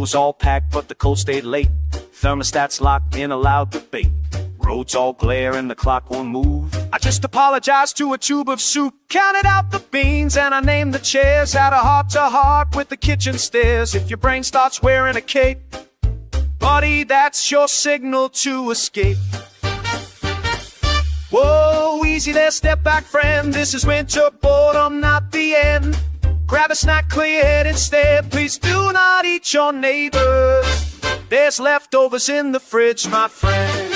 Snow's all packed, but the cold stayed late. Thermostats locked in a loud debate. Roads all glare and the clock won't move. I just apologized to a tube of soup, counted out the beans, and I named the chairs. Had a heart-to-heart with the kitchen stairs. If your brain starts wearing a cape, buddy, that's your signal to escape. Whoa, easy there, step back, friend. This is winter boredom, not the end. Grab a snack, clear your head instead. Please do not eat your neighbors. There's leftovers in the fridge, my friend.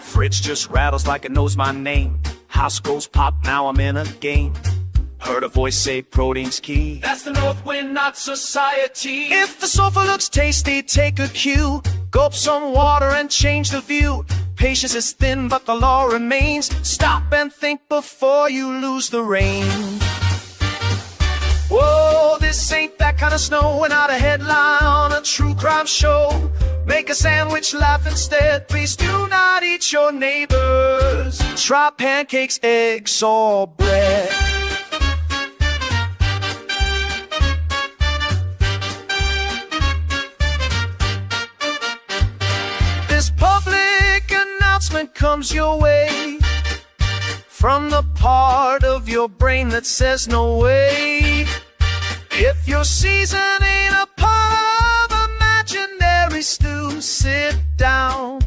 Fridge just rattles like it knows my name. House goes pop, now I'm in a game. Heard a voice say protein's key. That's the north wind, not society. If the sofa looks tasty, take a cue. Gulp some water and change the view. Patience is thin, but the law remains. Stop and think before you lose the range. Whoa, this ain't that kind of snow. We're not a headline on a true crime show. Make a sandwich, laugh instead. Please do not eat your neighbors. Try pancakes, eggs, or bread. This public announcement comes your way from the part of your brain that says no way. If your season ain't a part of imaginary stew, sit down.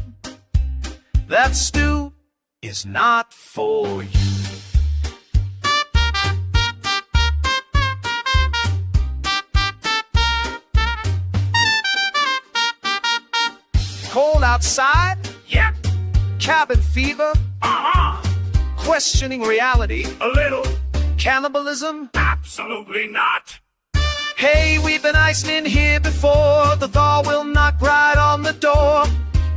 That stew is not for you. Cold outside? Yep. Cabin fever? Questioning reality? A little. Cannibalism? Absolutely not. Hey, we've been iced in here before. The thaw will knock right on the door.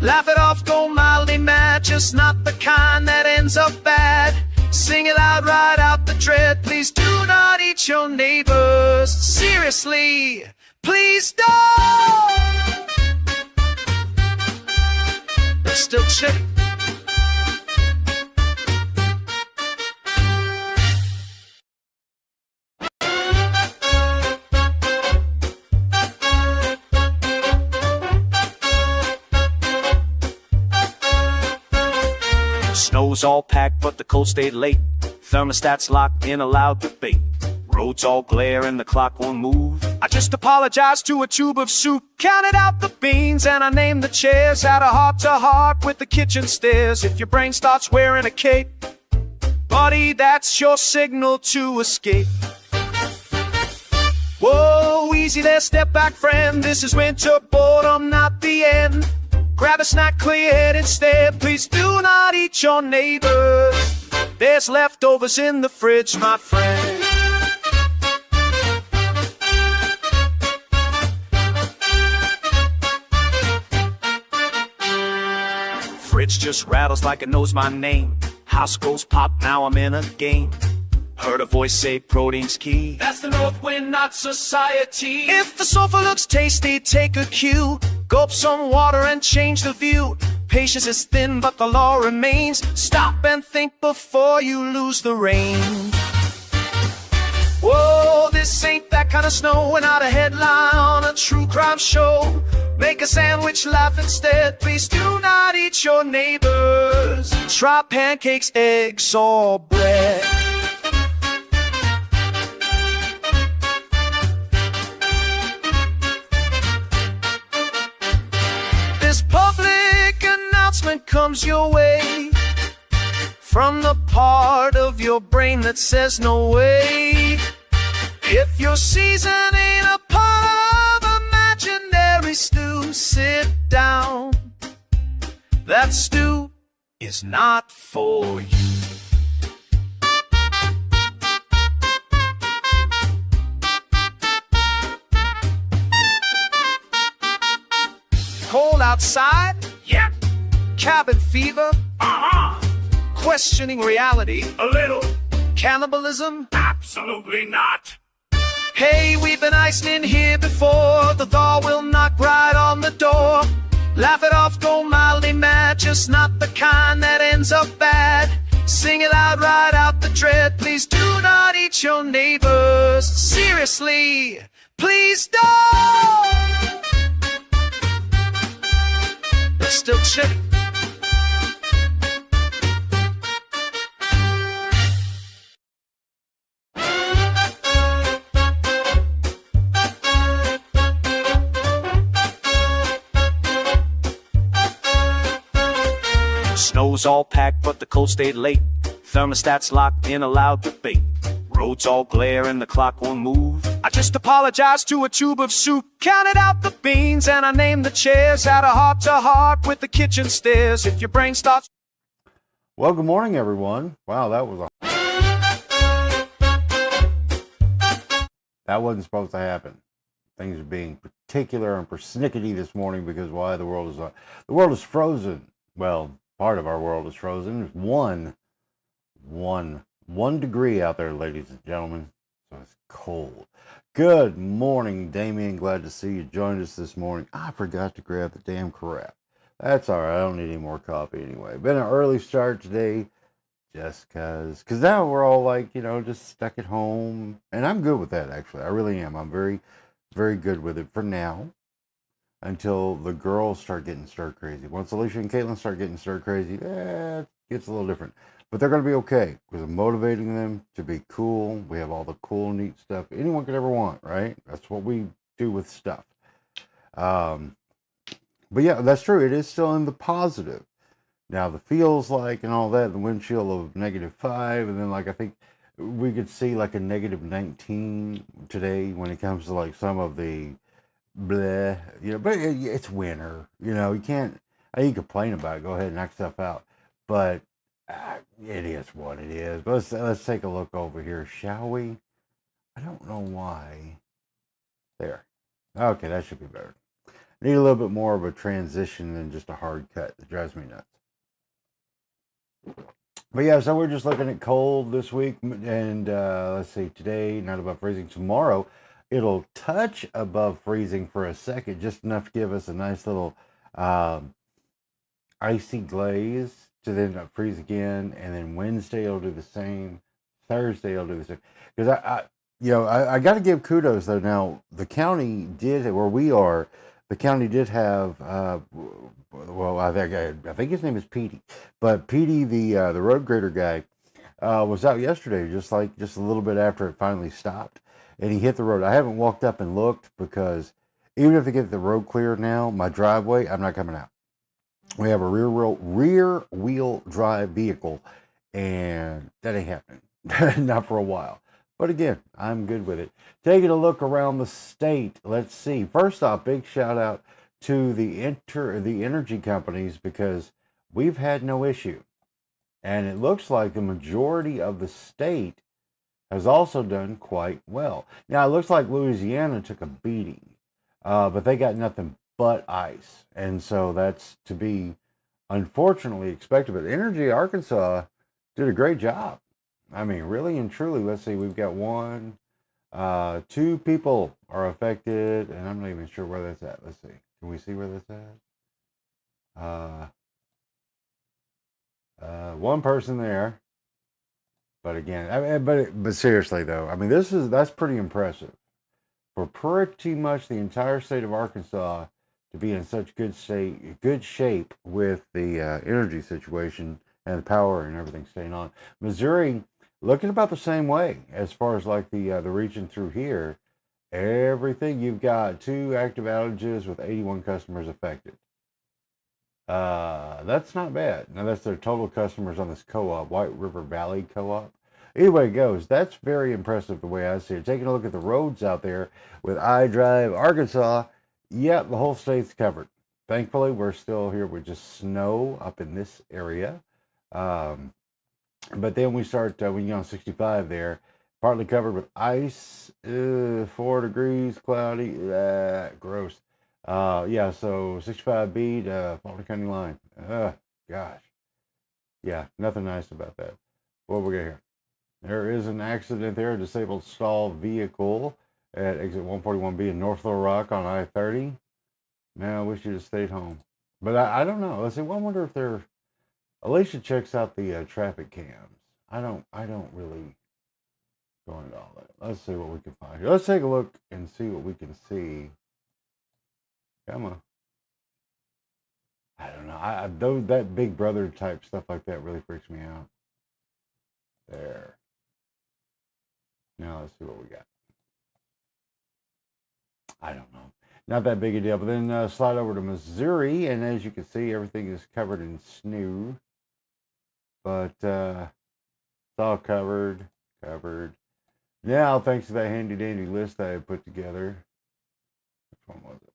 Laugh it off, go mildly mad, just not the kind that ends up bad. Sing it out, ride out the dread. Please do not eat your neighbors. Seriously, please don't. They're still chilly. Snow's all packed, but the cold stayed late. Thermostats locked in a loud debate. Roads all glare and the clock won't move. I just apologized to a tube of soup, counted out the beans, and I named the chairs. Had a heart-to-heart with the kitchen stairs. If your brain starts wearing a cape, buddy, that's your signal to escape. Whoa, easy there, step back, friend. This is winter boredom, not the end. Grab a snack, clear your head instead. Please do not eat your neighbors. There's leftovers in the fridge, my friend. Fridge just rattles like it knows my name. House goes pop, now I'm in a game. Heard a voice say protein's key. That's the north wind, not society. If the sofa looks tasty, take a cue. Gulp some water and change the view. Patience is thin, but the law remains. Stop and think before you lose the range. Whoa, this ain't that kind of snow. We're not a headline on a true crime show. Make a sandwich, laugh instead. Please do not eat your neighbors. Try pancakes, eggs, or bread. This public announcement comes your way from the part of your brain that says no way. If your season ain't a part of imaginary stew, sit down. That stew is not for you. Cold outside? Yep. Cabin fever? Questioning reality? A little. Cannibalism? Absolutely not. Hey, we've been iced in here before. The thaw will knock right on the door. Laugh it off, go mildly mad, just not the kind that ends up bad. Sing it loud, ride out the dread. Please do not eat your neighbors. Seriously, please don't. They're still chilling. Snow's all packed, but the cold stayed late. Thermostat's locked in a loud debate. Roads all glare and the clock won't move. I just apologized to a tube of soup. Counted out the beans and I named the chairs. Had a heart-to-heart with the kitchen stairs. If your brain starts... Well, good morning, everyone. Wow, that wasn't supposed to happen. Things are being particular and persnickety this morning because why? The world is frozen. Well, part of our world is frozen. There's one degree out there, ladies and gentlemen. So it's cold. Good morning, Damien. Glad to see you joined us this morning. I forgot to grab the damn crap. That's all right. I don't need any more coffee anyway. Been an early start today just because now we're all like, just stuck at home. And I'm good with that, actually. I really am. I'm very, very good with it for now. Until the girls start getting stir crazy. Once Alicia and Caitlin start getting stir crazy, it gets a little different. But they're going to be okay because I'm motivating them to be cool. We have all the cool, neat stuff anyone could ever want, right? That's what we do with stuff. But yeah, that's true. It is still in the positive. Now, the feels like and all that, the wind chill of -5, and then I think we could see like a -19 today when it comes to like some of the bleh, but it's winter, you can't, you complain about it, go ahead and knock stuff out, but it is what it is. But let's take a look over here, shall we? I don't know why. There. Okay, that should be better. Need a little bit more of a transition than just a hard cut. That drives me nuts. But yeah, so we're just looking at cold this week, and let's see, today not above freezing. Tomorrow it'll touch above freezing for a second, just enough to give us a nice little icy glaze to then freeze again. And then Wednesday it'll do the same. Thursday it'll do the same. Because I got to give kudos though. Now the county did, where we are, the county did have. Well, I think his name is Petey, but Petey, the road grader guy, was out yesterday, just a little bit after it finally stopped. And he hit the road. I haven't walked up and looked because even if they get the road clear now, my driveway, I'm not coming out. We have a rear wheel drive vehicle, and that ain't happening. Not for a while. But again, I'm good with it. Taking a look around the state. Let's see. First off, big shout out to the energy companies because we've had no issue. And it looks like the majority of the state has also done quite well. Now, it looks like Louisiana took a beating, but they got nothing but ice. And so that's to be unfortunately expected. But Energy Arkansas did a great job. I mean, really and truly, let's see, we've got 2 people are affected, and I'm not even sure where that's at. Let's see. Can we see where that's at? 1 person there. But again, but seriously though, I mean, that's pretty impressive for pretty much the entire state of Arkansas to be in such good shape with the energy situation and the power and everything staying on. Missouri looking about the same way as far as like the region through here. Everything, you've got 2 active outages with 81 customers affected. That's not bad. Now that's their total customers on this co-op, White River Valley Co-op. Either way it goes, that's very impressive the way I see it. Taking a look at the roads out there with iDrive Arkansas, yeah, the whole state's covered. Thankfully, we're still here with just snow up in this area. But then we start, when you're on 65 there, partly covered with ice, 4 degrees, cloudy, gross. Yeah, so 65B to Fulton County line. Gosh. Yeah, nothing nice about that. What we got here? There is an accident there, a disabled stall vehicle at exit 141B in North Little Rock on I-30. Man, I wish you'd have stayed home. But I don't know. Let's see. I wonder if they're Alicia checks out the traffic cams. I don't really go into all that. Let's see what we can find here. Let's take a look and see what we can see. Come on. I don't know. Those that Big Brother type stuff like that really freaks me out. There. Now let's see what we got. I don't know. Not that big a deal. But then slide over to Missouri, and as you can see, everything is covered in snow. But it's all covered. Now, thanks to that handy dandy list I had put together. Which one was it?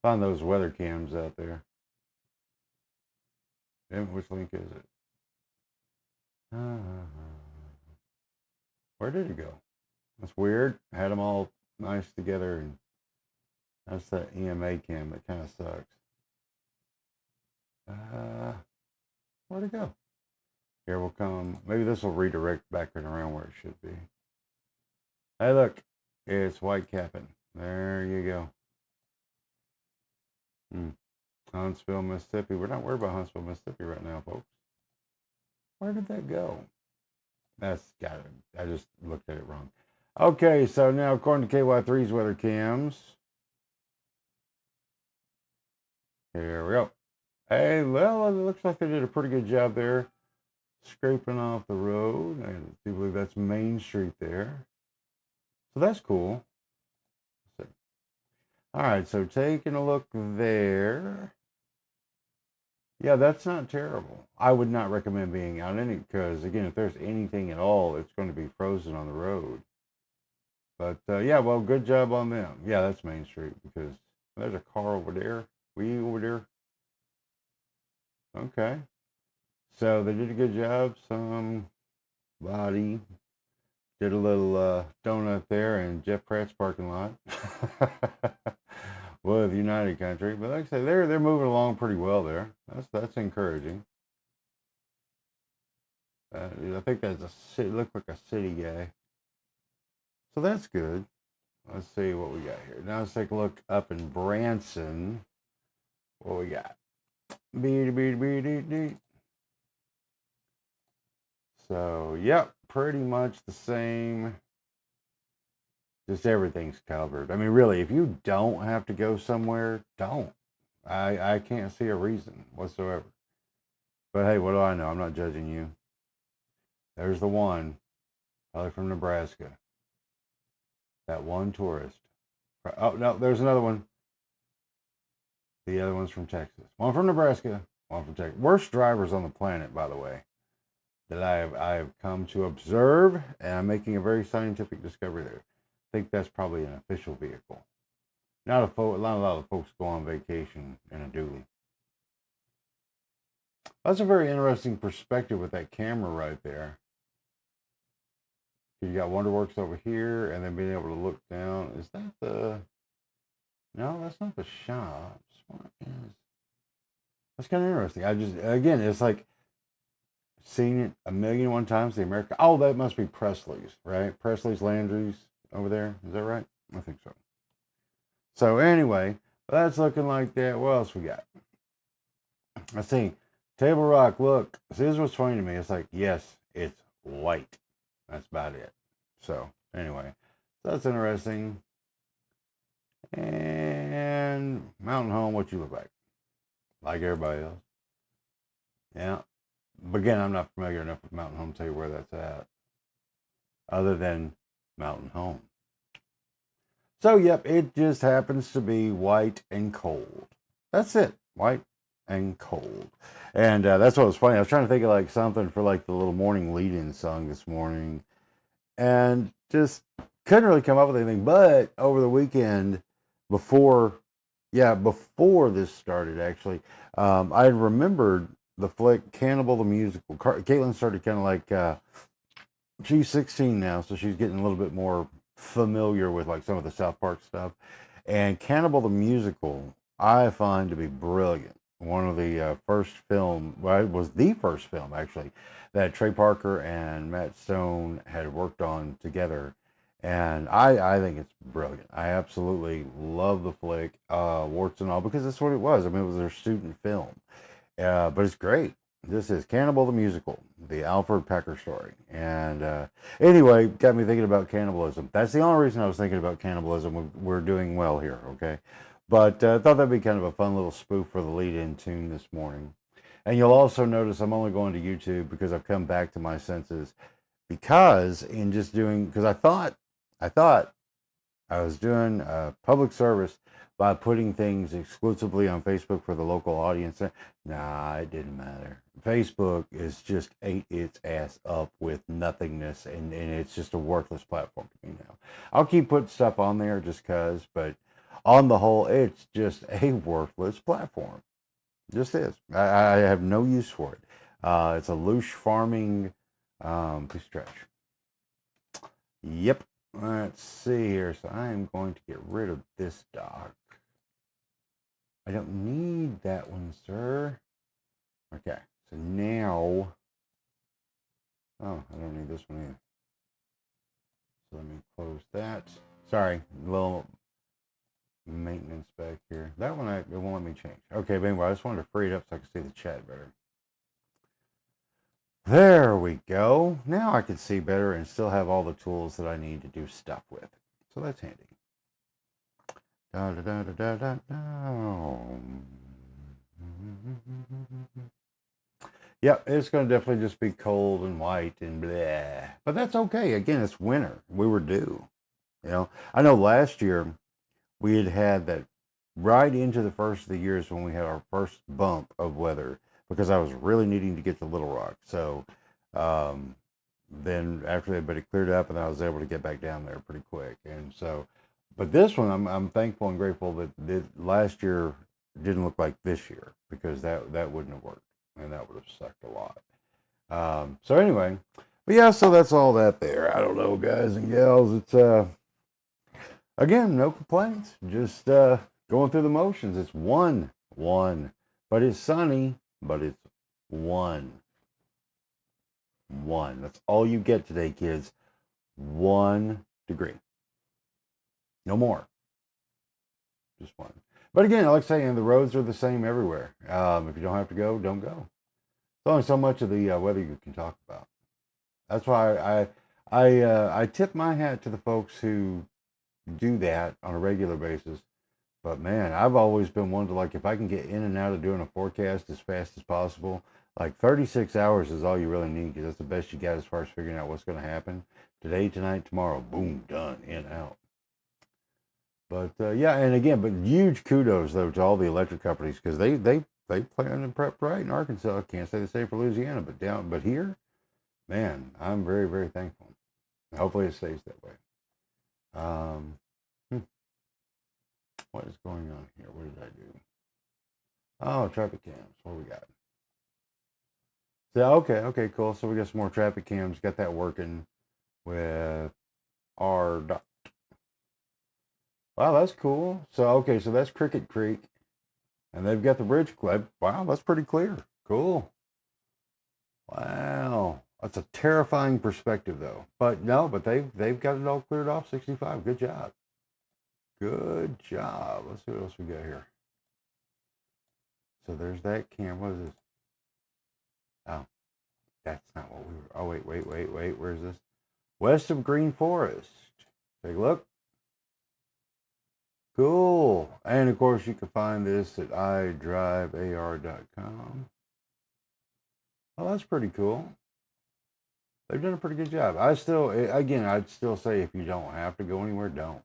Find those weather cams out there. And which link is it? Where did it go? That's weird. I had them all nice together, and that's that EMA cam that kind of sucks. Where'd it go? Here we'll come. Maybe this will redirect back and around where it should be. Hey, look. It's white capping. There you go. Huntsville, Mississippi. We're not worried about Huntsville, Mississippi right now, folks. Where did that go? That's got it. I just looked at it wrong. Okay, so now according to KY3's weather cams. Here we go. Hey, well, it looks like they did a pretty good job there. Scraping off the road. I do believe that's Main Street there. So that's cool. All right, so taking a look there. Yeah, that's not terrible. I would not recommend being out in it because, again, if there's anything at all, it's going to be frozen on the road. But, yeah, well, good job on them. Yeah, that's Main Street because there's a car over there. We over there. Okay. So they did a good job. Somebody did a little donut there in Jeff Pratt's parking lot with United Country. But like I say, they're moving along pretty well there. That's encouraging. I think that's a city. Looked like a city guy. So that's good. Let's see what we got here. Now let's take a look up in Branson. What we got? So, yep, pretty much the same. Just everything's covered. I mean, really, if you don't have to go somewhere, don't. I can't see a reason whatsoever. But hey, what do I know? I'm not judging you. There's the one, probably from Nebraska. That one tourist. Oh, no, there's another one. The other one's from Texas. One from Nebraska, one from Texas. Worst drivers on the planet, by the way, that I have come to observe, and I'm making a very scientific discovery there. I think that's probably an official vehicle. Not a lot of folks go on vacation in a dually. That's a very interesting perspective with that camera right there. You got Wonderworks over here, and then being able to look down. Is that the... No, that's not the shops. What is... That's kind of interesting. Again, it's like seen it a million and one times. The American... Oh, that must be Presley's, right? Presley's Landry's over there. Is that right? I think so. So anyway, that's looking like that. What else we got? Let's see. Table Rock, look. This is what's funny to me. It's like, yes, it's white. That's about it. So, anyway. That's interesting. And Mountain Home, what you look like? Like everybody else. Yeah. But again, I'm not familiar enough with Mountain Home to tell you where that's at. Other than Mountain Home. So, yep, it just happens to be white and cold. That's it. White and cold. And that's what was funny. I was trying to think of like something for like the little morning lead-in song this morning. And just couldn't really come up with anything. But over the weekend, before this started, actually, I had remembered the flick Cannibal the Musical. Caitlin started kind of like, she's 16 now, so she's getting a little bit more familiar with like some of the South Park stuff. And Cannibal the Musical, I find to be brilliant. One of the first film, well, it was the first film actually, that Trey Parker and Matt Stone had worked on together. And I think it's brilliant. I absolutely love the flick, warts and all, because that's what it was. I mean, it was their student film. But it's great. This is Cannibal the Musical, the Alfred Pecker story. And anyway, got me thinking about cannibalism. That's the only reason I was thinking about cannibalism. We're doing well here, okay? But I thought that'd be kind of a fun little spoof for the lead-in tune this morning. And you'll also notice I'm only going to YouTube because I've come back to my senses. Because in just doing, because I thought I was doing public service by putting things exclusively on Facebook for the local audience. Nah, it didn't matter. Facebook is just ate its ass up with nothingness, and it's just a worthless platform to me now. I'll keep putting stuff on there just because, but on the whole, it's just a worthless platform. Just is. I have no use for it. It's a loose farming piece of trash. Yep. Let's see here. So I am going to get rid of this dock. I don't need that one, sir. Okay. So now, oh, I don't need this one either. So let me close that. Sorry, a little maintenance back here. That one, it won't let me change. Okay, but anyway, I just wanted to free it up so I can see the chat better. There we go. Now I can see better and still have all the tools that I need to do stuff with. So that's handy. Da, da, da, da, da, da. Yep, it's going to definitely just be cold and white and blah. But that's okay. Again, it's winter. We were due. You know, I know last year we had that right into the first of the years when we had our first bump of weather, because I was really needing to get to Little Rock. So then after that, but it cleared up and I was able to get back down there pretty quick. And so, but this one, I'm thankful and grateful that last year didn't look like this year, because that wouldn't have worked and that would have sucked a lot. So anyway, but yeah, so that's all that there. I don't know, guys and gals. It's again, no complaints. Just going through the motions. It's one, but it's sunny. But it's one. That's all you get today, kids. 1 degree. No more. Just one. But again, like I say, the roads are the same everywhere. If you don't have to go, don't go. There's only so much of the weather you can talk about. That's why I tip my hat to the folks who do that on a regular basis. But man, I've always been one to, like, if I can get in and out of doing a forecast as fast as possible, like 36 hours is all you really need, because that's the best you got as far as figuring out what's going to happen. Today, tonight, tomorrow, boom, done, in, out. But yeah, and again, but huge kudos though to all the electric companies, because they plan and prep right in Arkansas. I can't say the same for Louisiana, but here, man, I'm very, very thankful. Hopefully it stays that way. What is going on here? What did I do? Oh, traffic cams. What we got? So, okay, cool. So we got some more traffic cams. Got that working with our dot. Wow, that's cool. So, okay, so that's Cricket Creek. And they've got the bridge clip. Wow, that's pretty clear. Cool. Wow. That's a terrifying perspective, though. But no, but they've got it all cleared off. 65. Good job. Good job. Let's see what else we got here. So there's that cam. What is this? Oh, that's not what we were. Oh, wait. Where's this? West of Green Forest. Take a look. Cool. And of course, you can find this at idrivear.com. Oh, that's pretty cool. They've done a pretty good job. I'd still say if you don't have to go anywhere, don't.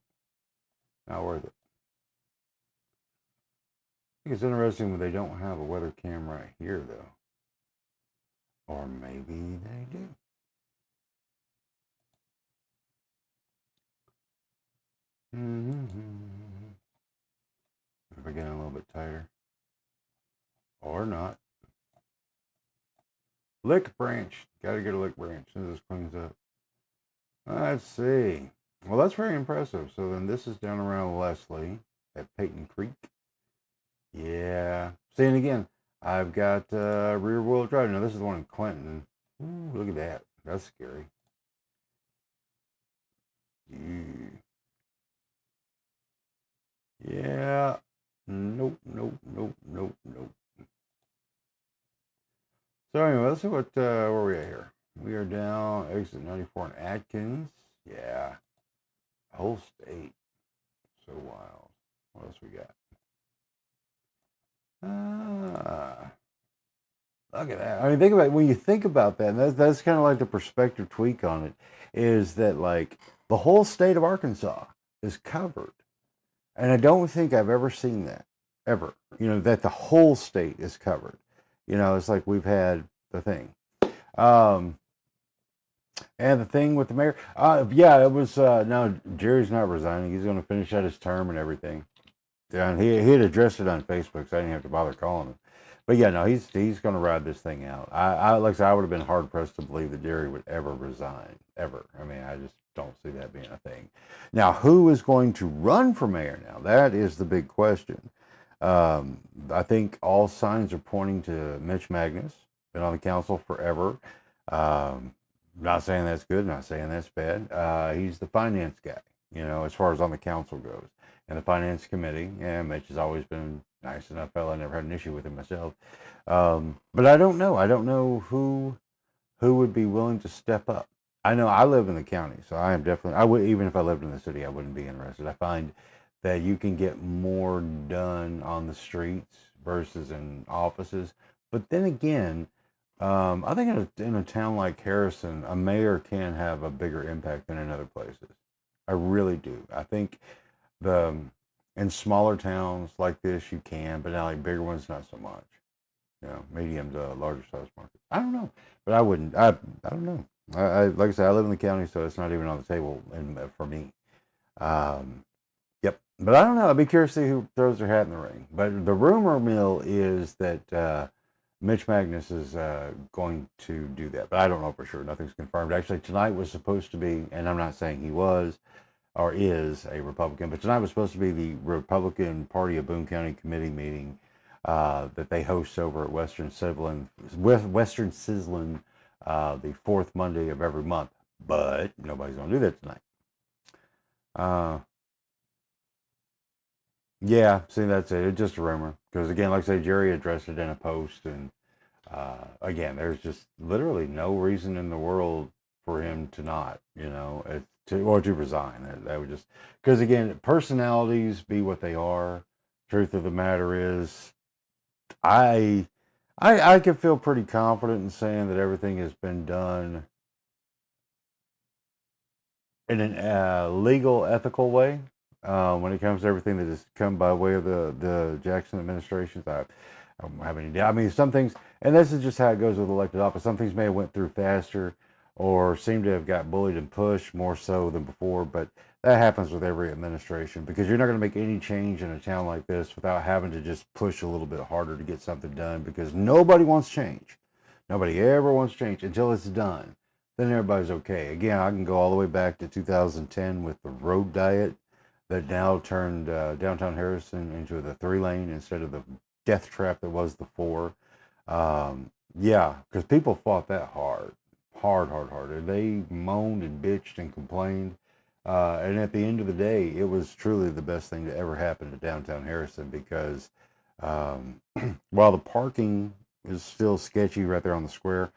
Not worth it. I think it's interesting when they don't have a weather cam right here, though. Or maybe they do. If I get in a little bit tighter. Or not. Lick branch. Gotta get a lick branch. This cleans up. Let's see. Well, that's very impressive. So then this is down around Leslie at Peyton Creek. Yeah. See, and again, I've got rear wheel drive. Now, this is the one in Clinton. Ooh, look at that. That's scary. Yeah. Nope, nope, nope, nope, nope. So anyway, let's see where are we at here? We are down exit 94 in Atkins. Yeah. Whole state. So wild. What else we got? Look at that. I mean, think about when you think about that, and that's kind of like the perspective tweak on it, is that like the whole state of Arkansas is covered. And I don't think I've ever seen that, ever. That the whole state is covered. It's like we've had the thing. And the thing with the mayor, yeah, it was, no, Jerry's not resigning. He's going to finish out his term and everything. Yeah, and he had addressed it on Facebook, so I didn't have to bother calling him. But yeah, no, he's going to ride this thing out. Like I said, I would have been hard pressed to believe that Jerry would ever resign, ever. I mean, I just don't see that being a thing. Now, who is going to run for mayor now? That is the big question. I think all signs are pointing to Mitch Magnus. Been on the council forever. Not saying that's good, not saying that's bad. He's the finance guy, as far as on the council goes. And the finance committee, and Mitch has always been a nice enough fellow. I never had an issue with him myself. But I don't know. I don't know who would be willing to step up. I know I live in the county, so I am definitely, I would, even if I lived in the city, I wouldn't be interested. I find that you can get more done on the streets versus in offices. But then again, I think in a town like Harrison, a mayor can have a bigger impact than in other places. I really do. I think in smaller towns like this you can, but now like bigger ones not so much. Medium to larger size markets. I don't know, but I wouldn't. I don't know. I like I said, I live in the county, so it's not even on the table for me. Yep, but I don't know. I'd be curious to see who throws their hat in the ring. But the rumor mill is that Mitch Magnus is going to do that, but I don't know for sure. Nothing's confirmed. Actually, tonight was supposed to be, and I'm not saying he was or is a Republican, but tonight was supposed to be the Republican Party of Boone County Committee meeting that they host over at Western Sizzlin, the fourth Monday of every month. But nobody's going to do that tonight. Yeah, see, that's it. It's just a rumor. Because again, like I say, Jerry addressed it in a post, and again, there's just literally no reason in the world for him to not, to resign. That would just, because again, personalities be what they are. Truth of the matter is, I can feel pretty confident in saying that everything has been done in a legal, ethical way. When it comes to everything that has come by way of the Jackson administrations, I don't have any doubt. I mean, some things, and this is just how it goes with elected office. Some things may have went through faster, or seem to have got bullied and pushed more so than before. But that happens with every administration, because you're not going to make any change in a town like this without having to just push a little bit harder to get something done. Because nobody wants change. Nobody ever wants change until it's done. Then everybody's okay. Again, I can go all the way back to 2010 with the road diet that now turned downtown Harrison into the 3-lane instead of the death trap that was the 4. Yeah, because people fought that hard. And they moaned and bitched and complained. And at the end of the day, it was truly the best thing to ever happen to downtown Harrison, because while the parking is still sketchy right there on the square,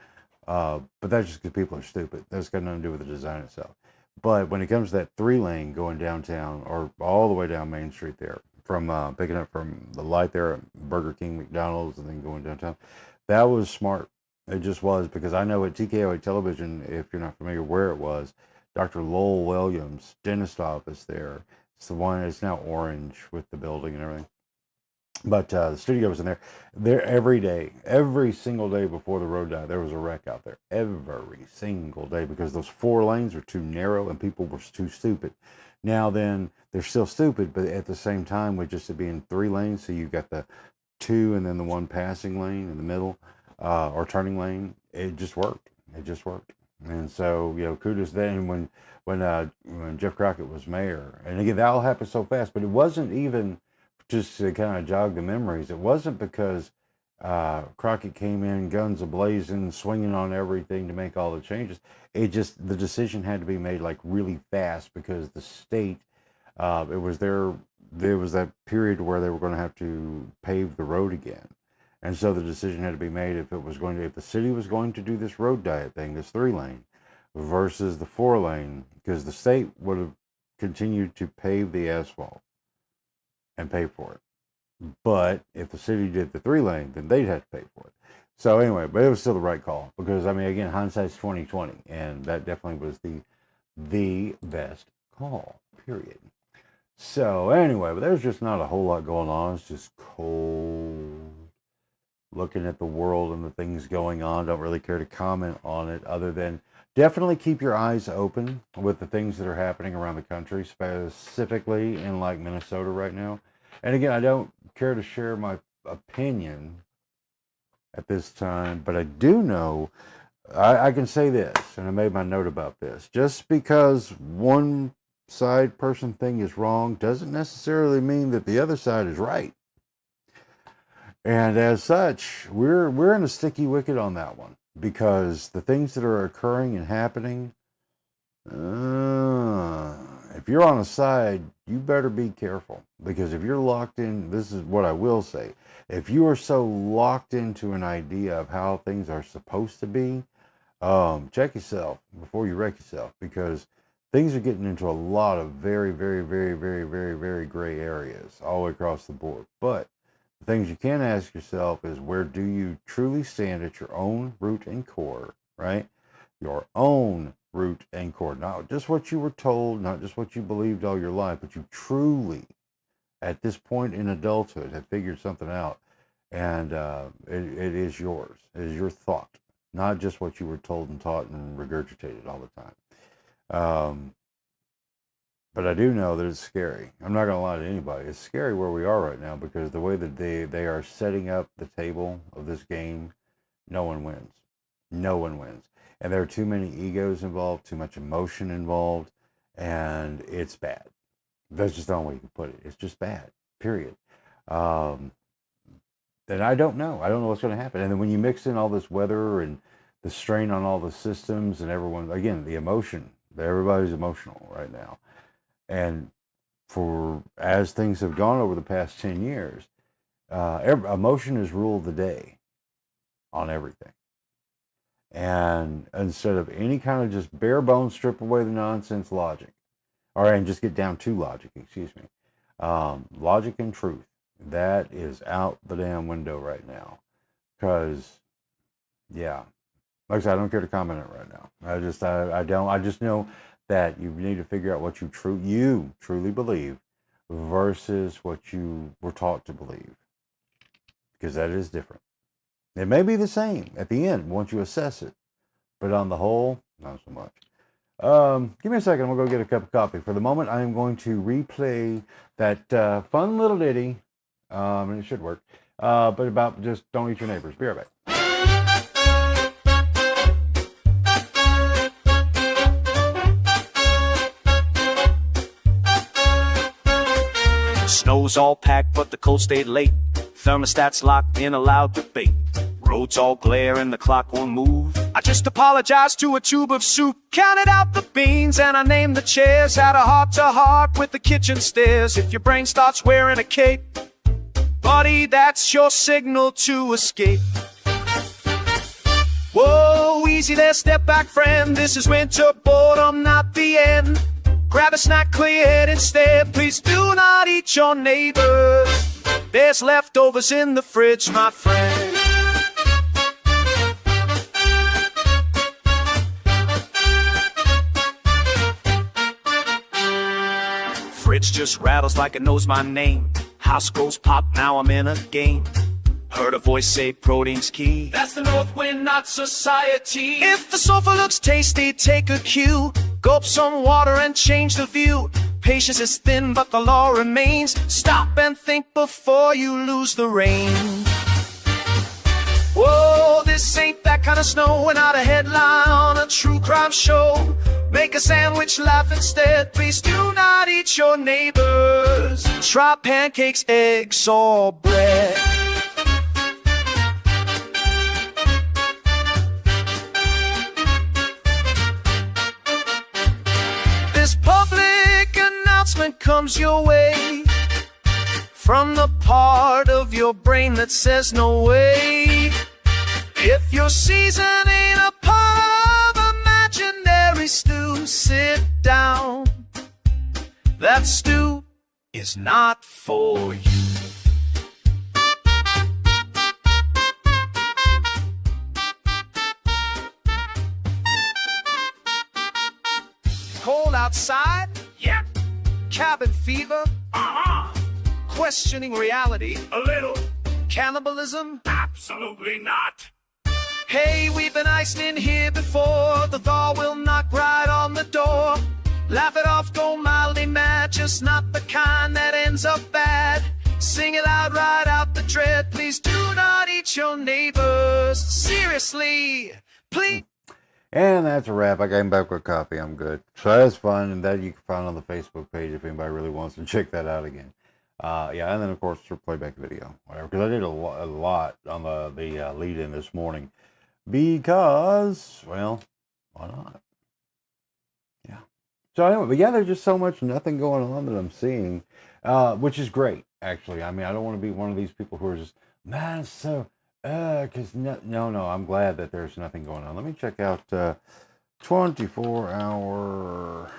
but that's just because people are stupid. That's got nothing to do with the design itself. But when it comes to that 3-lane going downtown, or all the way down Main Street there, from picking up from the light there at Burger King, McDonald's, and then going downtown, that was smart. It just was, because I know at TKOA Television, if you're not familiar where it was, Dr. Lowell Williams' dentist office there. It's the one that's now orange with the building and everything. But the studio was in there. There every day, every single day before the road died, there was a wreck out there. Every single day, because those 4 lanes were too narrow and people were too stupid. Now then, they're still stupid, but at the same time, with just it being 3 lanes, so you've got the 2 and then the 1 passing lane in the middle, or turning lane, it just worked. It just worked. And so, kudos then when Jeff Crockett was mayor. And again, that all happened so fast, but it wasn't even, just to kind of jog the memories, it wasn't because Crockett came in guns a-blazing, swinging on everything to make all the changes. It just, the decision had to be made like really fast, because the state, it was their there was that period where they were going to have to pave the road again. And so the decision had to be made if the city was going to do this road diet thing, this 3-lane versus the 4-lane, because the state would have continued to pave the asphalt and pay for it. But if the city did the 3-lane, then they'd have to pay for it. So anyway, but it was still the right call because, I mean, again, hindsight's 20/20, and that definitely was the best call, period. So anyway, but there's just not a whole lot going on. It's just cold. Looking at the world and the things going on, don't really care to comment on it other than definitely keep your eyes open with the things that are happening around the country, specifically in like Minnesota right now. And again, I don't care to share my opinion at this time, but I do know, I can say this, and I made my note about this. Just because one side person thing is wrong doesn't necessarily mean that the other side is right. And as such, we're in a sticky wicket on that one because the things that are occurring and happening, if you're on a side, you better be careful because if you're locked in, this is what I will say. If you are so locked into an idea of how things are supposed to be, check yourself before you wreck yourself because things are getting into a lot of very, very, very, very, very, very gray areas all the way across the board. But the things you can ask yourself is where do you truly stand at your own root and core, right? Your own root and core. Not just what you were told, not just what you believed all your life, but you truly, at this point in adulthood, have figured something out. And it is yours. It is your thought, not just what you were told and taught and regurgitated all the time. But I do know that it's scary. I'm not going to lie to anybody. It's scary where we are right now because the way that they are setting up the table of this game, no one wins. No one wins. And there are too many egos involved, too much emotion involved, and it's bad. That's just the only way you can put it. It's just bad, period. And I don't know. I don't know what's going to happen. And then when you mix in all this weather and the strain on all the systems and everyone, again, the emotion, everybody's emotional right now. And as things have gone over the past 10 years, emotion has ruled the day on everything. And instead of any kind of just bare bones strip away the nonsense logic, and just get down to logic, excuse me. Logic and truth, that is out the damn window right now. Because, yeah, like I said, I don't care to comment on it right now. I just know that you need to figure out what you truly believe versus what you were taught to believe. Because that is different. It may be the same at the end once you assess it. But on the whole, not so much. Give me a second. I'm going to go get a cup of coffee. For the moment, I am going to replay that fun little ditty. And it should work. But about just don't eat your neighbors. Be right back. Snow's all packed, but the cold stayed late. Thermostat's locked in a loud debate. Roads all glare and the clock won't move. I just apologized to a tube of soup. Counted out the beans and I named the chairs. Had a heart-to-heart with the kitchen stairs. If your brain starts wearing a cape, buddy, that's your signal to escape. Whoa, easy there, step back, friend. This is winter boredom, not the end. Grab a snack, clear your head instead. Please do not eat your neighbors. There's leftovers in the fridge, my friend. Fridge just rattles like it knows my name. House goes pop, now I'm in a game. Heard a voice say protein's key. That's the north wind, not society. If the sofa looks tasty, take a cue. Gulp some water and change the view. Patience is thin, but the law remains. Stop and think before you lose the reins. Whoa, this ain't that kind of snow. We're not a headline on a true crime show. Make a sandwich, laugh instead. Please do not eat your neighbors. Try pancakes, eggs, or bread. This public announcement comes your way. from the part of your brain that says no way. If your season ain't a part of imaginary stew, sit down. That stew is not for you. Cold outside? Yep. Cabin fever? Questioning reality? A little. Cannibalism? Absolutely not. Hey, we've been iced in here before. The thaw will knock right on the door. Laugh it off, go mildly mad, just not the kind that ends up bad. Sing it out, ride out the dread. Please do not eat your neighbors. Seriously, please. And that's a wrap. I came back with a copy. I'm good. So that's fun, and that you can find on the Facebook page if anybody really wants to check that out again. Yeah, and then of course for playback video, whatever. Because I did a lot on the lead-in this morning, because, well, why not? Yeah. So anyway, but yeah, there's just so much nothing going on that I'm seeing, which is great, actually. I mean, I don't want to be one of these people who are just, man, so, because no, I'm glad that there's nothing going on. Let me check out 24-hour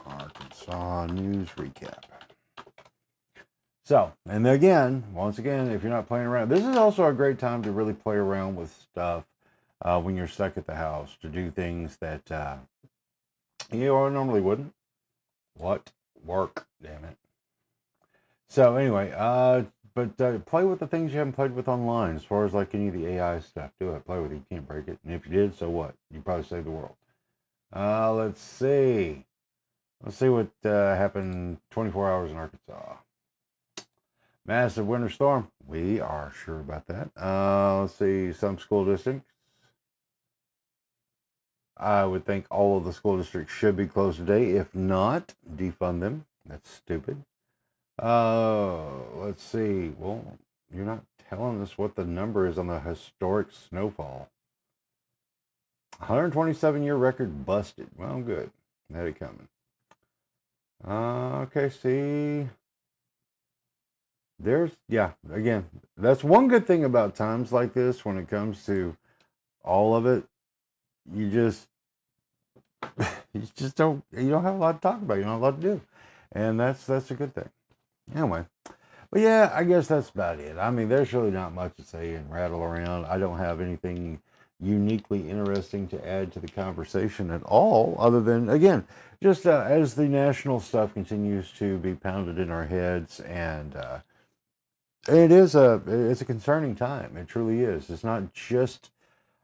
Arkansas news recap. So, and again, once again, if you're not playing around, this is also a great time to really play around with stuff when you're stuck at the house, to do things that you normally wouldn't. What? Work, damn it. So anyway, but play with the things you haven't played with online, as far as like any of the AI stuff. Do it. Play with it. You can't break it. And if you did, so what? You probably saved the world. Let's see. Let's see what happened 24 hours in Arkansas. Massive winter storm. We are sure about that. Let's see. Some school districts. I would think all of the school districts should be closed today. If not, defund them. That's stupid. Let's see. Well, you're not telling us what the number is on the historic snowfall. 127-year record busted. Well, good. Had it coming. Okay, see. Yeah, again, that's one good thing about times like this when it comes to all of it. You just don't have a lot to talk about. You don't have a lot to do. And that's a good thing. Anyway, but yeah, I guess that's about it. I mean, there's really not much to say and rattle around. I don't have anything uniquely interesting to add to the conversation at all, other than, again, just as the national stuff continues to be pounded in our heads, and it's a concerning time. It truly is. It's not just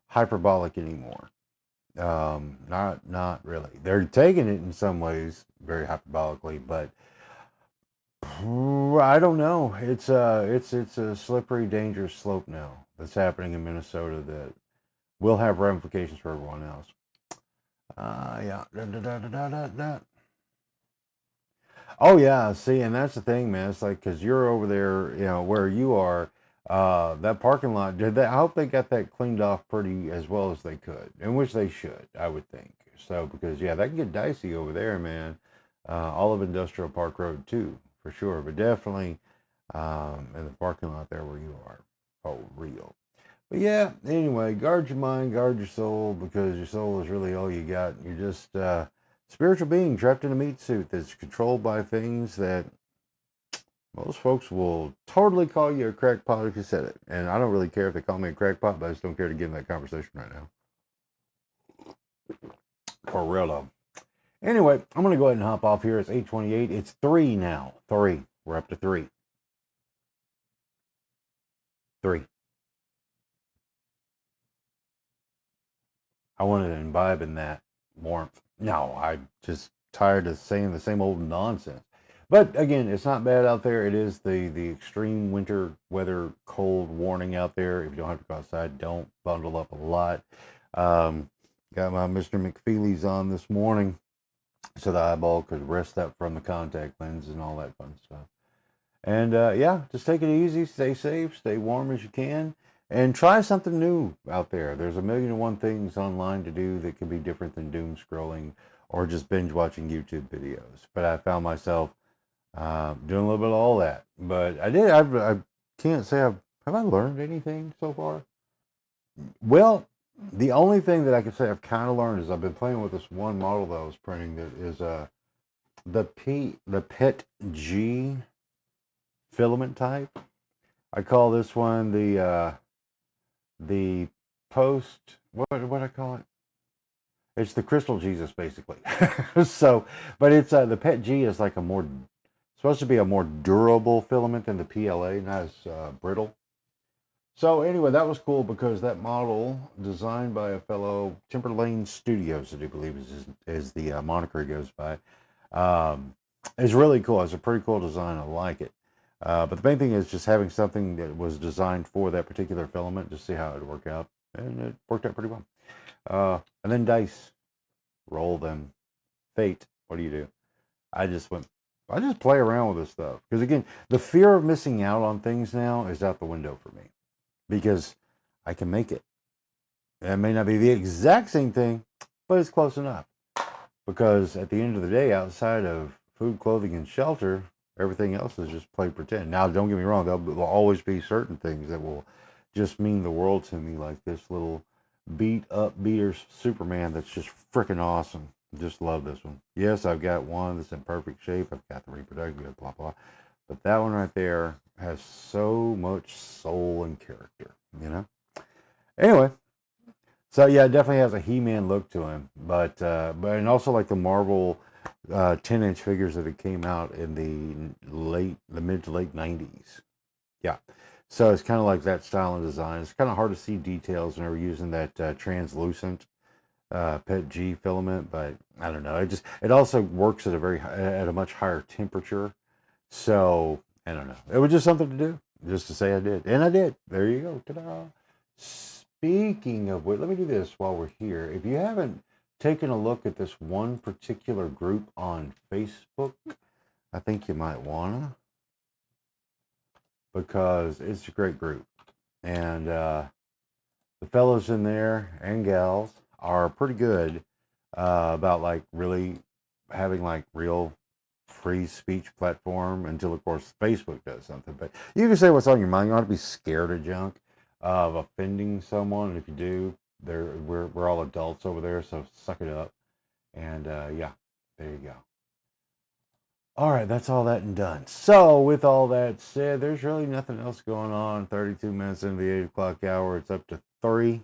hyperbolic anymore. Not really. They're taking it in some ways very hyperbolically, but I don't know. It's a slippery, dangerous slope now that's happening in Minnesota that will have ramifications for everyone else. Yeah. Oh yeah. See, and that's the thing, man. It's like, because you're over there, where you are. That parking lot, I hope they got that cleaned off pretty as well as they could, and which they should, I would think. So, because yeah, that can get dicey over there, man. All of Industrial Park Road too, for sure, but definitely in the parking lot there where you are, for real. But yeah, anyway, guard your mind, guard your soul, because your soul is really all you got. You're just a spiritual being trapped in a meat suit that's controlled by things that most folks will totally call you a crackpot if you said it. And I don't really care if they call me a crackpot, but I just don't care to get in that conversation right now. For real though. Anyway, I'm going to go ahead and hop off here. It's 8:28. It's 3 now. 3. We're up to 3. 3. I wanted to imbibe in that warmth. No, I'm just tired of saying the same old nonsense. But again, it's not bad out there. It is the extreme winter weather cold warning out there. If you don't have to go outside, don't bundle up a lot. Got my Mr. McFeely's on this morning so the eyeball could rest up from the contact lens and all that fun stuff. And yeah, just take it easy, stay safe, stay warm as you can, and try something new out there. There's 1,000,001 things online to do that can be different than doom scrolling or just binge watching YouTube videos. But I found myself Doing a little bit of all that. But I can't say have I learned anything so far? Well, the only thing that I can say I've kind of learned is I've been playing with this one model that I was printing that is the PET G filament type. I call this one the post what I call it? It's the Crystal Jesus, basically. So, but it's the PET G is like supposed to be a more durable filament than the PLA, not as brittle. So anyway, that was cool because that model, designed by a fellow Timberlane Studios, that I believe is the moniker he goes by, is really cool. It's a pretty cool design. I like it. But the main thing is just having something that was designed for that particular filament, just see how it would work out. And it worked out pretty well. And then dice. Roll them. Fate. What do you do? I just play around with this stuff. Because again, the fear of missing out on things now is out the window for me. Because I can make it. It may not be the exact same thing, but it's close enough. Because at the end of the day, outside of food, clothing, and shelter, everything else is just play pretend. Now, don't get me wrong, there will always be certain things that will just mean the world to me, like this little beater Superman that's just freaking awesome. Just love this one. Yes, I've got one that's in perfect shape. I've got the reproductive, blah, blah. But that one right there has so much soul and character, you know? Anyway, so yeah, it definitely has a He-Man look to him. But and also like the Marvel 10-inch figures that it came out in the mid to late 90s. Yeah. So it's kind of like that style and design. It's kind of hard to see details when we're using that translucent PET G filament, but I don't know. It also works at a much higher temperature. So I don't know. It was just something to do, just to say I did, and I did. There you go. Ta-da! Speaking of which, let me do this while we're here. If you haven't taken a look at this one particular group on Facebook, I think you might wanna, because it's a great group, and the fellows in there and gals are pretty good about like really having like real free speech platform, until of course Facebook does something. But you can say what's on your mind. You don't have to be scared of junk, of offending someone, and if you do, we're all adults over there, so suck it up. And yeah, there you go. All right, that's all that and done. So with all that said, there's really nothing else going on. 32 minutes into the 8 o'clock hour. It's up to 3.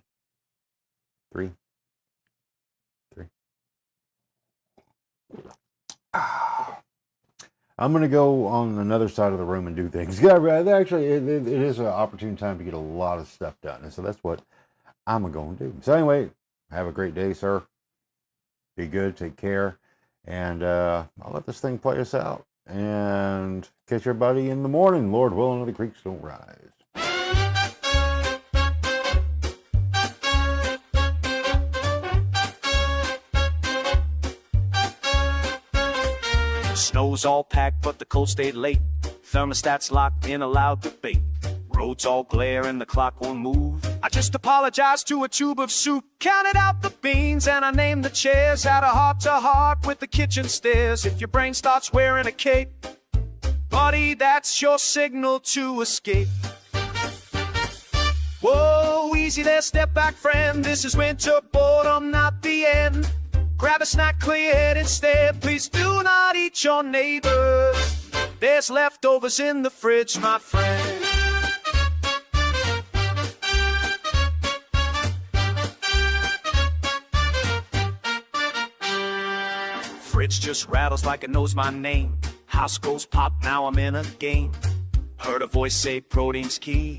I'm going to go on another side of the room and do things. Yeah, actually, it is an opportune time to get a lot of stuff done. And so that's what I'm going to do. So anyway, have a great day, sir. Be good. Take care. And I'll let this thing play us out. And catch everybody in the morning. Lord willing, the creeks don't rise. Snow's all packed, but the cold stayed late. Thermostat's locked in a loud debate. Roads all glare and the clock won't move. I just apologized to a tube of soup, counted out the beans, and I named the chairs. Had a heart-to-heart with the kitchen stairs. If your brain starts wearing a cape, buddy, that's your signal to escape. Whoa, easy there, step back, friend. This is winter boredom, not the end. Grab a snack, clear your head instead. Please do not eat your neighbors. There's leftovers in the fridge, my friend. Fridge just rattles like it knows my name. House goes pop, now I'm in a game. Heard a voice say protein's key.